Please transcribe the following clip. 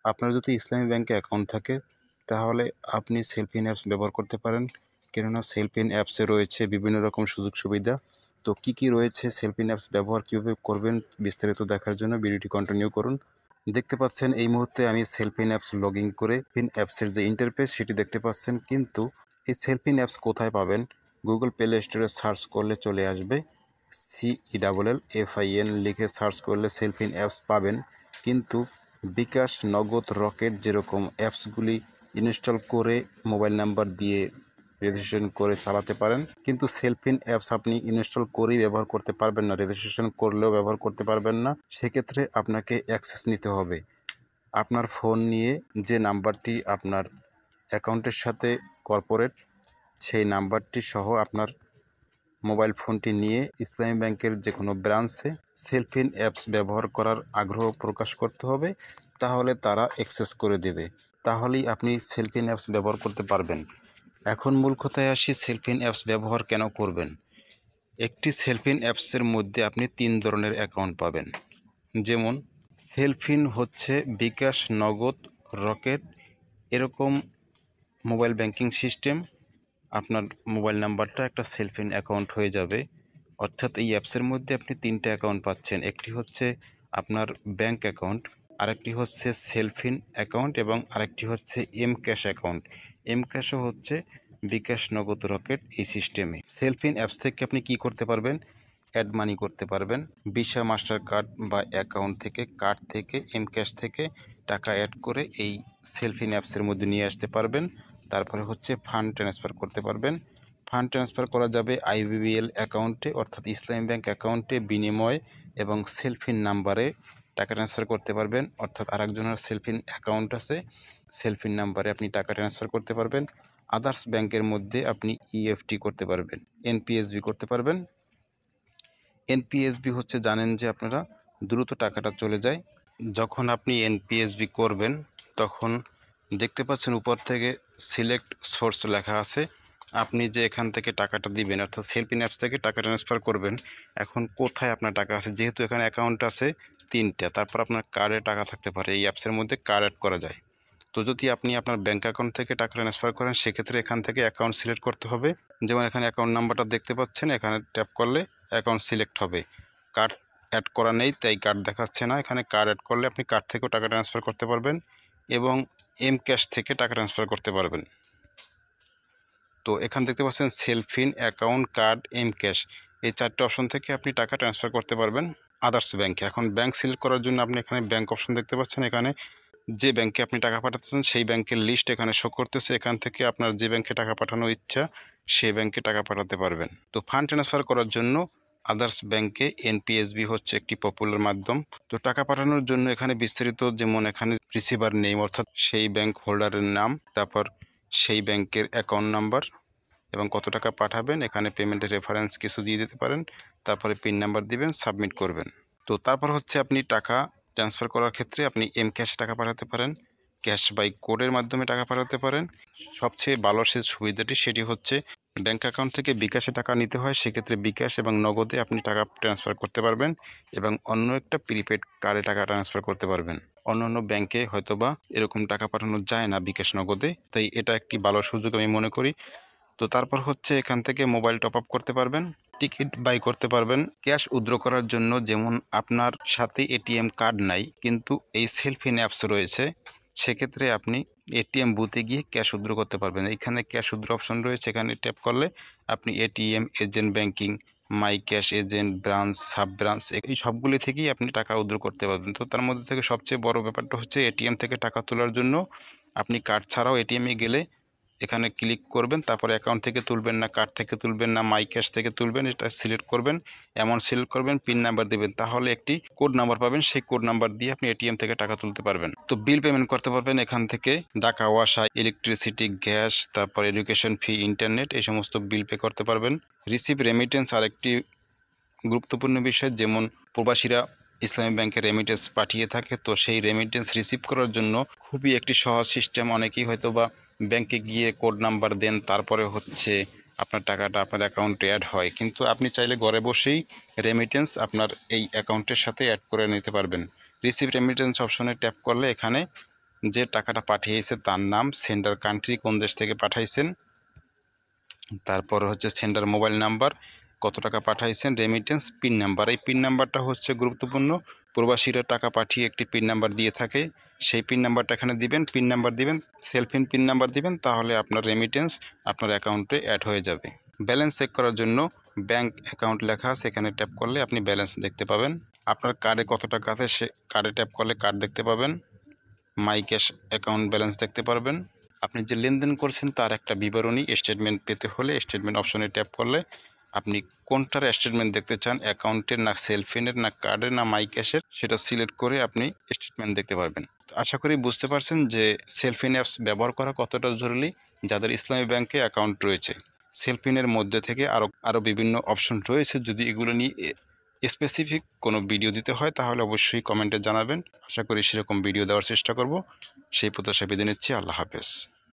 আপনার যদি ইসলামী ব্যাংকে অ্যাকাউন্ট থাকে তাহলে আপনি সেলফিন অ্যাপস ব্যবহার করতে পারেন, কেননা সেলফিন অ্যাপসে রয়েছে বিভিন্ন রকম সুযোগ সুবিধা। তো কি রয়েছে সেলফিন অ্যাপস ব্যবহার কীভাবে করবেন বিস্তারিত দেখার জন্য ভিডিওটি কন্টিনিউ করুন। দেখতে পাচ্ছেন এই মুহূর্তে আমি সেলফিন অ্যাপস লগ ইন করে ফিন অ্যাপসের যে ইন্টারফেস সেটি দেখতে পাচ্ছেন, কিন্তু এই সেলফিন অ্যাপস কোথায় পাবেন? গুগল প্লে স্টোরে সার্চ করলে চলে আসবে, CELLFIN লিখে সার্চ করলে সেলফিন অ্যাপস পাবেন। কিন্তু বিকাশ, নগদ, রকেট যেরকম অ্যাপসগুলি ইনস্টল করে মোবাইল নাম্বার দিয়ে রেজিস্ট্রেশন করে চালাতে পারেন, কিন্তু সেলফিন অ্যাপস আপনি ইনস্টল করেই ব্যবহার করতে পারবেন না, রেজিস্ট্রেশন করলেও ব্যবহার করতে পারবেন না। সেক্ষেত্রে আপনাকে অ্যাক্সেস নিতে হবে। আপনার ফোন নিয়ে যে নাম্বারটি আপনার অ্যাকাউন্টের সাথে কর্পোরেট, সেই নাম্বারটি সহ আপনার মোবাইল ফোনটি নিয়ে ইসলামী ব্যাংকের যে কোনো ব্রাঞ্চে সেলফিন অ্যাপস ব্যবহার করার আগ্রহ প্রকাশ করতে হবে, তাহলে তারা অ্যাক্সেস করে দেবে, তাহলেই আপনি সেলফিন অ্যাপস ব্যবহার করতে পারবেন। এখন মূল কথায় আসি, সেলফিন অ্যাপস ব্যবহার কেন করবেন। একটি সেলফিন অ্যাপসের মধ্যে আপনি 3 ধরনের অ্যাকাউন্ট পাবেন। যেমন সেলফিন হচ্ছে বিকাশ, নগদ, রকেট এরকম মোবাইল ব্যাংকিং সিস্টেম। আপনার মোবাইল নাম্বারটা একটা সেলফিন অ্যাকাউন্ট হয়ে যাবে, অর্থাৎ এই অ্যাপসের মধ্যে আপনি 3টে অ্যাকাউন্ট পাচ্ছেন। একটি হচ্ছে আপনার ব্যাংক অ্যাকাউন্ট, আরেকটি হচ্ছে সেলফিন অ্যাকাউন্ট এবং আরেকটি হচ্ছে এম ক্যাশ অ্যাকাউন্ট। এম ক্যাশও হচ্ছে বিকাশ, নগদ, রকেট এই সিস্টেমে। সেলফিন অ্যাপস থেকে আপনি কি করতে পারবেন? অ্যাড মানি করতে পারবেন। ভিসা, মাস্টার কার্ড বা অ্যাকাউন্ট থেকে, কার্ড থেকে, এম ক্যাশ থেকে টাকা অ্যাড করে এই সেলফিন অ্যাপসের মধ্যে নিয়ে আসতে পারবেন। তারপরে হচ্ছে ফান্ড ট্রান্সফার করতে পারবেন। ফান্ড ট্রান্সফার করা যাবে IBBL অ্যাকাউন্টে, অর্থাৎ ইসলামী ব্যাংক অ্যাকাউন্টে বিনিময় এবং সেলফিন নাম্বারে টাকা ট্রান্সফার করতে পারবেন, অর্থাৎ আরেকজনের সেলফিন অ্যাকাউন্ট আছে, সেলফিন নাম্বারে আপনি টাকা ট্রান্সফার করতে পারবেন। আদার্স ব্যাংকের মধ্যে আপনি EFT করতে পারবেন, NPSB করতে পারবেন। NPSB হচ্ছে, জানেন যে আপনারা, দ্রুত টাকাটা চলে যায়। যখন আপনি NPSB করবেন তখন দেখতে পাচ্ছেন উপর থেকে সিলেক্ট সোর্স লেখা আছে। আপনি যে এখান থেকে টাকাটা দিবেন, অর্থাৎ সেলফিন অ্যাপস থেকে টাকা ট্রান্সফার করবেন, এখন কোথায় আপনার টাকা আছে, যেহেতু এখানে অ্যাকাউন্ট আছে 3টা, তারপর আপনার কার্ডে টাকা থাকতে পারে, এই অ্যাপসের মধ্যে কার্ড অ্যাড করা যায়। তো যদি আপনি আপনার ব্যাঙ্ক অ্যাকাউন্ট থেকে টাকা ট্রান্সফার করেন, সেক্ষেত্রে এখান থেকে অ্যাকাউন্ট সিলেক্ট করতে হবে। যেমন এখানে অ্যাকাউন্ট নাম্বারটা দেখতে পাচ্ছেন, এখানে ট্যাপ করলে অ্যাকাউন্ট সিলেক্ট হবে। কার্ড অ্যাড করা নেই তাই কার্ড দেখাচ্ছে না, এখানে কার্ড অ্যাড করলে আপনি কার্ড থেকেও টাকা ট্রান্সফার করতে পারবেন এবং এম ক্যাশ থেকে টাকা ট্রান্সফার করতে পারবেন। তো এখানে দেখতে পাচ্ছেন সেলফিন, অ্যাকাউন্ট, কার্ড, এম ক্যাশ, এই 4টে অপশন থেকে আপনি টাকা ট্রান্সফার করতে পারবেন আদার্স ব্যাংকে। এখন ব্যাংক সিলেক্ট করার জন্য আপনি এখানে ব্যাংক অপশন দেখতে পাচ্ছেন, এখানে যে ব্যাংকে আপনি টাকা পাঠাচ্ছেন সেই ব্যাংকের লিস্ট এখানে শো করতেছে। এখান থেকে আপনার যে ব্যাংকে টাকা পাঠানোর ইচ্ছা সেই ব্যাংকে টাকা পাঠাতে পারবেন। তো ফান্ড ট্রান্সফার করার জন্য আদার্স ব্যাংকে NPSB হচ্ছে একটি পপুলার মাধ্যম। তো টাকা পাঠানোর জন্য এখানে বিস্তারিত, যেমন এখানে রিসিভার নেম অর্থাৎ সেই ব্যাংক হোল্ডারের নাম, তারপর সেই ব্যাংকের অ্যাকাউন্ট নাম্বার এবং কত টাকা পাঠাবেন, এখানে পেমেন্টের রেফারেন্স কিছু দিয়ে দিতে পারেন, তারপরে পিন নাম্বার দিবেন, সাবমিট করবেন। তো তারপর হচ্ছে আপনি টাকা ট্রান্সফার করার ক্ষেত্রে আপনি এম ক্যাশে টাকা পাঠাতে পারেন, ক্যাশ বাই কোডের মাধ্যমে টাকা পাঠাতে পারেন। সবচেয়ে ভালো সে সুবিধাটি সেটি হচ্ছে ব্যাংক অ্যাকাউন্ট থেকে বিকাশে টাকা নিতে হয়, সেক্ষেত্রে বিকাশ এবং নগদে আপনি টাকা ট্রান্সফার করতে পারবেন এবং অন্য একটা প্রিপেড কার্ডে টাকা ট্রান্সফার করতে পারবেন। অন্যান্য ব্যাংকে হয়তোবা এরকম টাকা পাঠানো যায় না বিকাশ নগদে, তাই এটা একটি ভালো সুযোগ আমি মনে করি। তো তারপর হচ্ছে এখান থেকে মোবাইল টপ আপ করতে পারবেন, টিকিট বাই করতে পারবেন। ক্যাশ উইথড্র করার জন্য, যেমন আপনার সাথে ATM কার্ড নাই কিন্তু এই সেলফিন অ্যাপস রয়েছে, সেক্ষেত্রে আপনি ATM বুথে গিয়ে ক্যাশ উইথড্র করতে পারবেন। এখানে ক্যাশ উইথড্র অপশন রয়েছে, এখানে ট্যাপ করলে আপনি ATM, এজেন্ট ব্যাংকিং, মাই cash, agent, branch, sub branch, এই সবগুলি থেকেই আপনি টাকা উইথড্র করতে পারবেন। তো তার মধ্যে থেকে সবচেয়ে বড় ব্যাপারটা হচ্ছে ATM থেকে টাকা তোলার জন্য আপনি কার্ড ছাড়াও ATM-এ গেলে এখানে ক্লিক করবেন, তারপরে অ্যাকাউন্ট থেকে তুলবেন না, কার্ড থেকে তুলবেন না, মাই ক্যাশ থেকে তুলবেন, এটা সিলেক্ট করবেন, অ্যামাউন্ট সিলেক্ট করবেন, পিন নাম্বার দেবেন, তাহলে একটি কোড নাম্বার পাবেন, সেই কোড নাম্বার দিয়ে আপনি ATM থেকে টাকা তুলতে পারবেন। তো বিল পেমেন্ট করতে পারবেন এখান থেকে, ঢাকা ওয়াসা, ইলেকট্রিসিটি, গ্যাস, তারপর এডুকেশন ফি, ইন্টারনেট, এই সমস্ত বিল পে করতে পারবেন। রিসিভ রেমিটেন্স আরেকটি গুরুত্বপূর্ণ বিষয়, যেমন প্রবাসীরা ইসলামী ব্যাংকে রেমিটেন্স পাঠিয়ে থাকে, তো সেই রেমিটেন্স রিসিভ করার জন্য খুবই একটি সহজ সিস্টেম। অনেকেই হয়তো বা ব্যাংকে গিয়ে কোড নাম্বার দেন, তারপরে হচ্ছে আপনার টাকাটা আপনার অ্যাকাউন্টে অ্যাড হয়, কিন্তু আপনি চাইলে ঘরে বসেই রেমিটেন্স আপনার এই অ্যাকাউন্টের সাথে অ্যাড করে নিতে পারবেন। রিসিভ রেমিটেন্স অপশনে ট্যাপ করলে এখানে যে টাকাটা পাঠিয়েছে তার নাম, সেন্ডার কান্ট্রি কোন দেশ থেকে পাঠাইছেন, তারপর হচ্ছে সেন্ডার মোবাইল নাম্বার, কত টাকা পাঠাইছেন, রেমিটেন্স, পিন নাম্বার। এই পিন নাম্বারটা হচ্ছে গুরুত্বপূর্ণ। প্রবাসীরা টাকা পাঠিয়ে একটি পিন নাম্বার দিয়ে থাকে, সেই পিন নাম্বারটা এখানে দিবেন। পিন নাম্বার দিবেন, সেলফিন পিন নাম্বার দিবেন, তাহলে আপনার রেমিটেন্স আপনার অ্যাকাউন্টে অ্যাড হয়ে যাবে। ব্যালেন্স চেক করার জন্য ব্যাংক অ্যাকাউন্ট লেখা আছে, এখানে ট্যাপ করলে আপনি ব্যালেন্স দেখতে পাবেন। আপনার কার্ডে কত টাকা আছে সে কার্ডে ট্যাপ করলে কার্ড দেখতে পাবেন। মাই ক্যাশ অ্যাকাউন্ট ব্যালেন্স দেখতে পারবেন। আপনি যে লেনদেন করছেন তার একটা বিবরণী স্টেটমেন্ট পেতে হলে স্টেটমেন্ট অপশনে ট্যাপ করলে আপনি কোনটার স্টেটমেন্ট দেখতে চান, অ্যাকাউন্টের না সেলফিনের না কার্ডের না মাই ক্যাশের, সেটা সিলেক্ট করে আপনি স্টেটমেন্ট দেখতে পারবেন। তো আশা করি বুঝতে পারছেন যে সেলফিন অ্যাপস ব্যবহার করা কতটা জরুরি যাদের ইসলামী ব্যাংকে অ্যাকাউন্ট রয়েছে। সেলফিনের মধ্যে থেকে আরও বিভিন্ন অপশন রয়েছে, যদি এগুলো নিয়ে স্পেসিফিক কোনো ভিডিও দিতে হয় তাহলে অবশ্যই কমেন্টে জানাবেন। আশা করি সেরকম ভিডিও দেওয়ার চেষ্টা করব। সেই প্রত্যাশা বিদায় নিচ্ছি। আল্লাহ হাফেজ।